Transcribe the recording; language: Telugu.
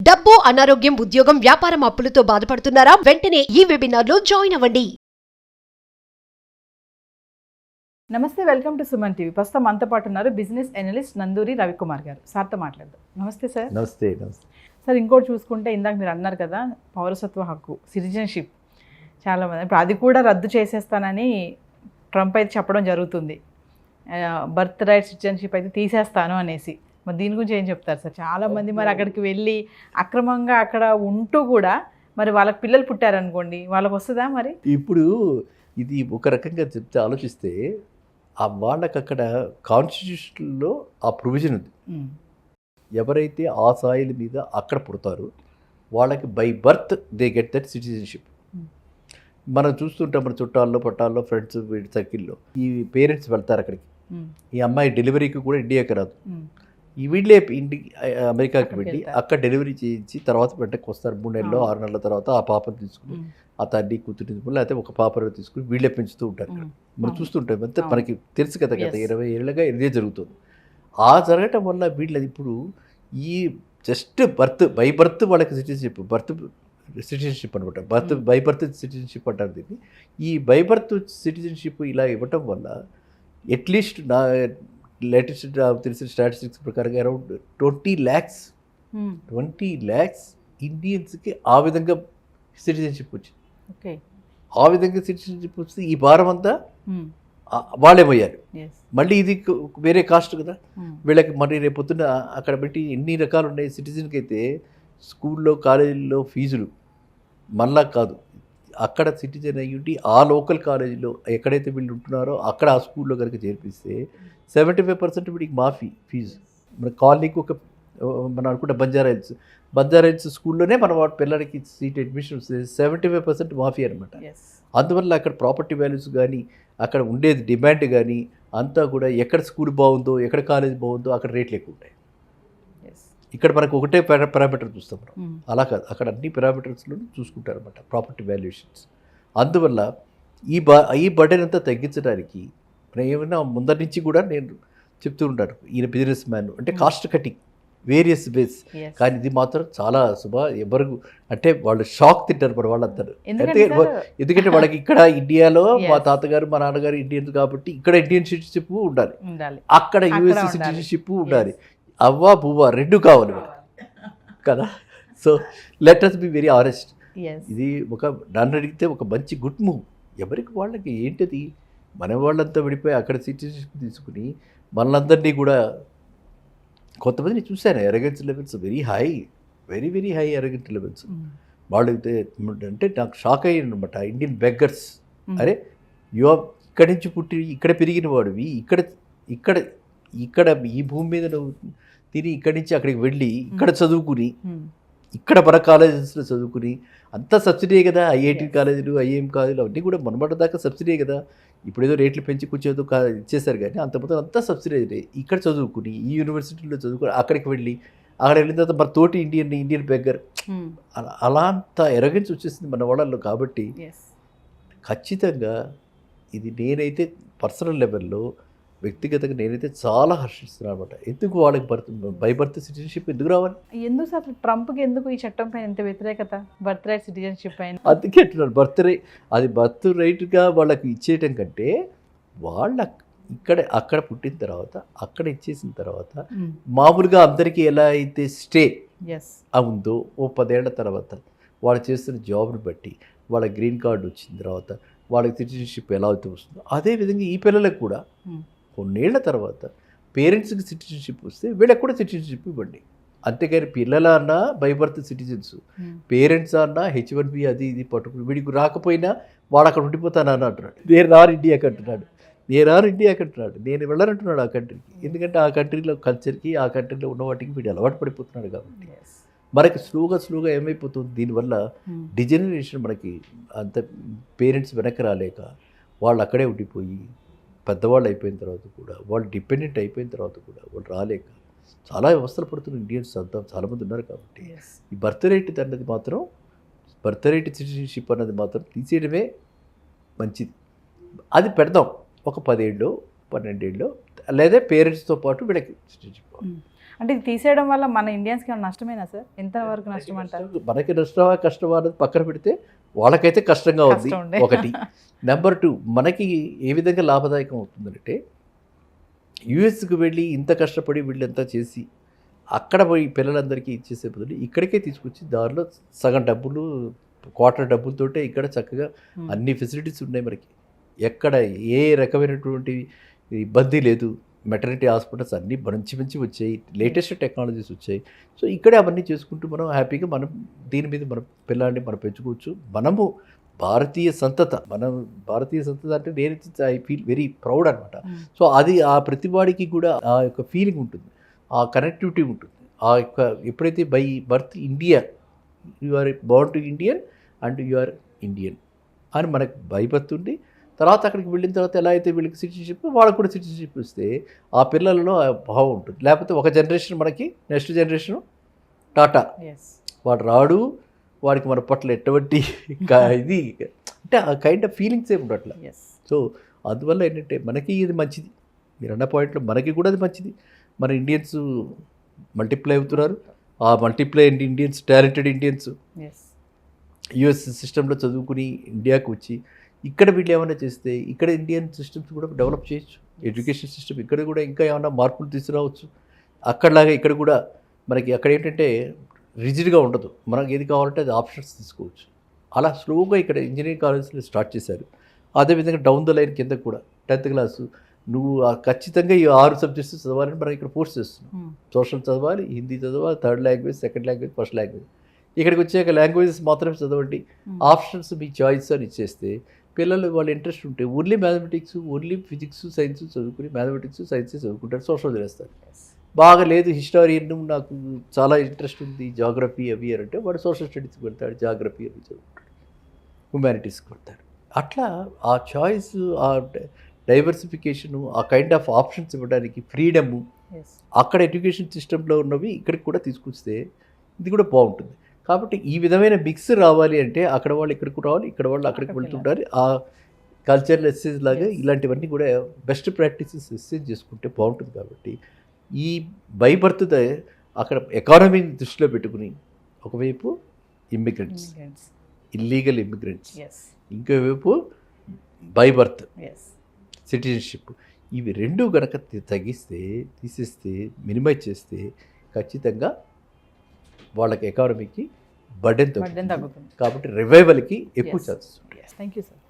డబ్బు, అనారోగ్యం, ఉద్యోగం, వ్యాపారం అప్పులతో బాధపడుతున్నారా? వెంటనే ఈ వెబినార్ లో జాయిన్ అవ్వండి. నమస్తే, వెల్కమ్ టు సుమన్ టీవీ. ప్రస్తుతం మనతో పాటు ఉన్నారు బిజినెస్ అనలిస్ట్ నందూరి రవికుమార్ గారు. సార్తో మాట్లాడదాం. నమస్తే సార్. నమస్తే. సార్, ఇంకోటి చూసుకుంటే ఇందాక మీరు అన్నారు కదా, పౌరసత్వ హక్కు, సిటిజన్షిప్, చాలామంది ఇప్పుడు అది కూడా రద్దు చేసేస్తానని ట్రంప్ అయితే చెప్పడం జరుగుతుంది. బర్త్ రైట్ సిటిజన్షిప్ అయితే తీసేస్తాను అనేసి. మరి దీని గురించి ఏం చెప్తారు సార్? చాలామంది మరి అక్కడికి వెళ్ళి అక్రమంగా అక్కడ ఉంటూ కూడా మరి వాళ్ళకి పిల్లలు పుట్టారనుకోండి, వాళ్ళకి వస్తుందా? మరి ఇప్పుడు ఇది ఒక రకంగా చెప్తే ఆలోచిస్తే వాళ్ళకి అక్కడ కాన్స్టిట్యూషన్లో ఆ ప్రొవిజన్ ఉంది. ఎవరైతే ఆ సాయిల్ మీద అక్కడ పుడతారో వాళ్ళకి by birth they get that citizenship. మనం చూస్తుంటాం మన చుట్టాల్లో, పట్టాల్లో, ఫ్రెండ్స్, వీడి సర్కిల్లో ఈ పేరెంట్స్ వెళ్తారు అక్కడికి. ఈ అమ్మాయి డెలివరీకి కూడా ఇండియాకి రాదు, ఈ వీళ్ళే ఇంటికి అమెరికాకి వెళ్ళి అక్కడ డెలివరీ చేయించి తర్వాత వెంటకి వస్తారు. 3 నెలలు 6 నెలల తర్వాత ఆ పాపను తీసుకుని ఆ తండ్రి కూతురు లేకపోతే ఒక పాపను తీసుకుని వీళ్ళే పెంచుతూ ఉంటారు. మనం చూస్తుంటాం. అంతే, మనకి తెలుసు కదా, గత 20 ఏళ్ళుగా ఇదే జరుగుతుంది. ఆ జరగటం వల్ల వీళ్ళది ఇప్పుడు ఈ జస్ట్ బై బర్త్ వాళ్ళకి సిటిజన్షిప్ అనమాట. బై బర్త్ సిటిజన్షిప్ అంటారు దీన్ని. ఈ బై బర్త్ సిటిజన్షిప్ ఇలా ఇవ్వటం వల్ల అట్లీస్ట్ నా లేటెస్ట్ తెలిసిన స్టాటిస్టిక్స్ ప్రకారం అరౌండ్ 20 lakhs ఇండియన్స్కి ఆ విధంగా సిటిజన్షిప్ వచ్చింది. ఆ విధంగా సిటిజన్షిప్ వస్తే ఈ భారం అంతా వాళ్ళేమయ్యారు. మళ్ళీ ఇది వేరే కాస్ట్ కదా వీళ్ళకి. మరి రేపొద్దున అక్కడ పెట్టి ఎన్ని రకాలు ఉన్నాయి. సిటిజన్కి అయితే స్కూల్లో, కాలేజీల్లో ఫీజులు మళ్ళా కాదు, అక్కడ సిటిజన్ అయ్యుండి ఆ లోకల్ కాలేజీలో ఎక్కడైతే వీళ్ళు ఉంటున్నారో అక్కడ ఆ స్కూల్లో కనుక చేర్పిస్తే 75% వీడికి మాఫీ ఫీజు. మన కాలనీకి ఒక మనం అనుకుంటే బంజారా హిల్స్ స్కూల్లోనే మన వాటి పిల్లలకి సీట్ అడ్మిషన్ వస్తే 75% మాఫీ అనమాట. అందువల్ల అక్కడ ప్రాపర్టీ వాల్యూస్ కానీ, అక్కడ ఉండేది డిమాండ్ కానీ అంతా కూడా ఎక్కడ స్కూల్ బాగుందో, ఎక్కడ కాలేజ్ బాగుందో అక్కడ రేట్లు ఎక్కువ ఉంటాయి. ఇక్కడ మనకు ఒకటే పారామీటర్ చూస్తాం మనం. అలా కాదు, అక్కడ అన్ని పారామీటర్స్లో చూసుకుంటారు అనమాట ప్రాపర్టీ వాల్యుయేషన్స్. అందువల్ల ఈ బర్డెన్ అంతా తగ్గించడానికి ఏమైనా ముందరి నుంచి కూడా నేను చెప్తూ ఉంటాను, ఈయన బిజినెస్ మ్యాన్ అంటే కాస్ట్ కటింగ్ వేరియస్ వేస్. కానీ ఇది మాత్రం చాలా ఎవరు అంటే వాళ్ళు షాక్ తింటారు మన వాళ్ళందరూ. ఎందుకంటే వాళ్ళకి ఇక్కడ ఇండియాలో మా తాతగారు మా నాన్నగారు ఇండియన్స్ కాబట్టి ఇక్కడ ఇండియన్ సిటిజన్షిప్ ఉండాలి, అక్కడ యుఎస్ సిటిజన్షిప్ ఉండాలి. అవ్వా బువ్వా రెండు కావాలి కదా. So let us be very honest. ఇది నన్ను అడిగితే ఒక మంచి గుడ్ మూవ్. ఎవరికి వాళ్ళకి ఏంటిది, మన వాళ్ళంతా విడిపోయి అక్కడ సిటిజన్షిప్ తీసుకుని మనలందరినీ కూడా కొంతమందిని చూశాను. Arrogance levels very very high arrogance levels. వాళ్ళు అంటే నాకు షాక్ అయ్యాను అనమాట. ఇండియన్ బెగ్గర్స్, అరే ఇక్కడి నుంచి పుట్టి ఇక్కడ పెరిగిన వాడివి, ఇక్కడ ఈ భూమి మీద నువ్వు తిని ఇక్కడి నుంచి అక్కడికి వెళ్ళి ఇక్కడ చదువుకుని ఇక్కడ మన కాలేజెస్లో చదువుకుని అంతా సబ్సిడీ కదా. ఐఐటి కాలేజీలు, ఐఏఎం కాలేజీలు అవన్నీ కూడా మనబడ్డ దాకా సబ్సిడీ కదా. ఇప్పుడు ఏదో రేట్లు పెంచి కూర్చోదు ఇచ్చేసారు, కానీ అంత మొత్తం అంతా సబ్సిడీ. ఇక్కడ చదువుకుని ఈ యూనివర్సిటీలో చదువుకుని అక్కడికి వెళ్ళి అక్కడ వెళ్ళిన తర్వాత మన తోటి ఇండియన్ బెగ్గర్ అలా అంత ఎరగెన్స్ వచ్చేసింది మన వాళ్ళల్లో. కాబట్టి ఖచ్చితంగా ఇది నేనైతే పర్సనల్ లెవెల్లో వ్యక్తిగతంగా నేనైతే చాలా హర్షిస్తున్నాను అనమాట. ఎందుకు వాళ్ళకి బై బర్త్ సిటిజన్షిప్ ఎందుకు రావాలి? ఎందుకు సార్ ట్రంప్కి ఎందుకు ఈ చట్టం పైన ఎంత వ్యతిరేకత? బర్త్ రైట్ సిటిజన్షిప్ పైన అందుకే అంటున్నారు. బర్త్ రైట్గా వాళ్ళకి ఇచ్చేయటం కంటే వాళ్ళ అక్కడ పుట్టిన తర్వాత అక్కడ ఇచ్చేసిన తర్వాత మామూలుగా అందరికీ ఎలా అయితే స్టే ఉందో ఓ 10 ఏళ్ల తర్వాత వాళ్ళు చేస్తున్న జాబ్ని బట్టి వాళ్ళ గ్రీన్ కార్డు వచ్చిన తర్వాత వాళ్ళకి సిటిజన్షిప్ ఎలా అయితే వస్తుందో అదేవిధంగా ఈ పిల్లలకు కూడా కొన్నేళ్ల తర్వాత పేరెంట్స్కి సిటిజన్షిప్ వస్తే వీళ్ళకి కూడా సిటిజన్షిప్ ఇవ్వండి. అంతేగాని పిల్లల అన్నా బై బర్త్ సిటిజన్స్, పేరెంట్స్ అన్నా H1B అది ఇది పట్టుకుని వీడికి రాకపోయినా వాడు అక్కడ ఉండిపోతానని అంటున్నాడు. నేను రాను ఇండియాకి అంటున్నాడు, నేను వెళ్ళనంటున్నాడు ఆ కంట్రీకి. ఎందుకంటే ఆ కంట్రీలో కల్చర్కి, ఆ కంట్రీలో ఉన్న వాటికి వీడు అలవాటు పడిపోతున్నాడు. కాబట్టి మనకి స్లోగా ఏమైపోతుంది, దీనివల్ల డిజనరేషన్ మనకి అంత పేరెంట్స్ వెనక్కి రాలేక వాళ్ళు అక్కడే ఉండిపోయి పెద్దవాళ్ళు అయిపోయిన తర్వాత కూడా వాళ్ళు డిపెండెంట్ అయిపోయిన తర్వాత కూడా వాళ్ళు రాలేక చాలా వ్యవస్థలు పడుతున్న ఇండియన్స్ అంతా చాలామంది ఉన్నారు. కాబట్టి ఈ బర్త్ రైట్ సిటిజన్షిప్ అన్నది మాత్రం తీసేయడమే మంచిది. అది పెడదాం ఒక 10 ఏళ్ళు 12 ఏళ్ళు, లేదా పేరెంట్స్తో పాటు వీళ్ళకి సిటిజన్షిప్. అంటే ఇది తీసేయడం వల్ల మన ఇండియన్స్కి ఏమైనా నష్టమేనా సార్? ఎంతవరకు నష్టం అంటారు? మనకి నష్టమా కష్టమా అనేది పక్కన పెడితే వాళ్ళకైతే కష్టంగా ఉంది కష్టం ఉండే. ఒకటి. నెంబర్ 2, మనకి ఏ విధంగా లాభదాయకం అవుతుందంటే యూఎస్కి వెళ్ళి ఇంత కష్టపడి వీళ్ళంతా చేసి అక్కడ పోయి పిల్లలందరికీ ఇచ్చేసే బదులు ఇక్కడికే తీసుకొచ్చి దారిలో సగం డబ్బులు క్వార్టర్ డబ్బులతోటే ఇక్కడ చక్కగా అన్ని ఫెసిలిటీస్ ఉన్నాయి మనకి. ఎక్కడ ఏ రకమైనటువంటి ఇబ్బంది లేదు. మెటర్నిటీ హాస్పిటల్స్ అన్నీ మంచి మంచి వచ్చాయి, లేటెస్ట్ టెక్నాలజీస్ వచ్చాయి. సో ఇక్కడే అవన్నీ చేసుకుంటూ మనం హ్యాపీగా మనం దీని మీద మన పిల్లాన్ని మనం పెంచుకోవచ్చు. మనము భారతీయ సంతత అంటే నేను ఐ ఫీల్ వెరీ ప్రౌడ్ అనమాట. సో అది ఆ ప్రతివాడికి కూడా ఆ యొక్క ఫీలింగ్ ఉంటుంది, ఆ కనెక్టివిటీ ఉంటుంది. ఆ యొక్క ఎప్పుడైతే by birth India, you are born to Indian and you are Indian అని మనకు బై బర్త్ ఉండి తర్వాత అక్కడికి వెళ్ళిన తర్వాత ఎలా అయితే వీళ్ళకి సిటిజన్షిప్ వాళ్ళకు కూడా సిటిజన్షిప్ ఇస్తే ఆ పిల్లలలో ఆ భావం ఉంటుంది. లేకపోతే ఒక జనరేషన్ మనకి, నెక్స్ట్ జనరేషన్ టాటా, వాడు రాడు, వాడికి మన పట్ల ఎటువంటి ఇది అంటే ఆ కైండ్ ఆఫ్ ఫీలింగ్స్ ఏమి ఉండట్ల. సో అందువల్ల ఏంటంటే మనకి ఇది మంచిది, మీరు అన్న పాయింట్లో మనకి కూడా అది మంచిది. మన ఇండియన్స్ మల్టిప్లై అవుతున్నారు. ఆ multiply Indians, talented Indians US సిస్టంలో చదువుకుని ఇండియాకు వచ్చి ఇక్కడ వీళ్ళు ఏమైనా చేస్తే ఇక్కడ ఇండియన్ సిస్టమ్స్ కూడా డెవలప్ చేయొచ్చు. ఎడ్యుకేషన్ సిస్టమ్ ఇక్కడ కూడా ఇంకా ఏమైనా మార్పులు తీసుకురావచ్చు. అక్కడలాగా ఇక్కడ కూడా మనకి అక్కడ ఏంటంటే రిజిడ్గా ఉండదు, మనకి ఏది కావాలంటే అది ఆప్షన్స్ తీసుకోవచ్చు. అలా స్లోగా ఇక్కడ ఇంజనీరింగ్ కాలేజ్లో స్టార్ట్ చేశారు. అదేవిధంగా డౌన్ ద లైన్ కింద కూడా 10th క్లాసు నువ్వు ఖచ్చితంగా ఈ 6 సబ్జెక్ట్స్ చదవాలని మనం ఇక్కడ ఫోర్స్ చేస్తున్నాం. సోషల్ చదవాలి, హిందీ చదవాలి, 3rd language, 2nd language, 1st language. ఇక్కడికి వచ్చాక లాంగ్వేజెస్ మాత్రమే చదవండి, ఆప్షన్స్ మీ చాయిస్ అని ఇచ్చేస్తే పిల్లలు వాళ్ళ ఇంట్రెస్ట్ ఉంటే only mathematics, only physics, science చదువుకుని మ్యాథమెటిక్స్, సైన్స్ చదువుకుంటారు, సోషల్ చేస్తారు. బాగా లేదు హిస్టారియన్, నాకు చాలా ఇంట్రెస్ట్ ఉంది జాగ్రఫీ అవి అని అంటే వాడు సోషల్ స్టడీస్కి వెళ్తాడు, జాగ్రఫీ అవి చదువుకుంటాడు, హ్యుమానిటీస్కి వెళ్తాడు. అట్లా ఆ చాయిస్, ఆ డైవర్సిఫికేషను, ఆ కైండ్ ఆఫ్ ఆప్షన్స్ ఇవ్వడానికి ఫ్రీడము అక్కడ ఎడ్యుకేషన్ సిస్టంలో ఉన్నవి ఇక్కడికి కూడా తీసుకొస్తే ఇది కూడా బాగుంటుంది. కాబట్టి ఈ విధమైన మిక్స్ రావాలి అంటే అక్కడ వాళ్ళు ఇక్కడికి రావాలి, ఇక్కడ వాళ్ళు అక్కడికి వెళ్తుంటారు. ఆ కల్చరల్ ఎక్స్చేంజ్ లాగా ఇలాంటివన్నీ కూడా బెస్ట్ ప్రాక్టీసెస్ ఎక్స్చేంజ్ చేసుకుంటే బాగుంటుంది. కాబట్టి ఈ బై బర్త్ అక్కడ ఎకానమీని దృష్టిలో పెట్టుకుని ఒకవైపు ఇమ్మిగ్రెంట్స్, ఇల్లీగల్ ఇమ్మిగ్రెంట్స్, ఇంకోవైపు బై బర్త్ సిటిజన్షిప్, ఇవి రెండు కనుక తీసేస్తే మినిమైజ్ చేస్తే ఖచ్చితంగా వాళ్ళకి ఎకానమీకి బర్డెన్ తగ్గుతుంది. కాబట్టి రివైవల్కి ఎక్కువ ఛాన్సెస్ ఉంటాయి. Thank you sir.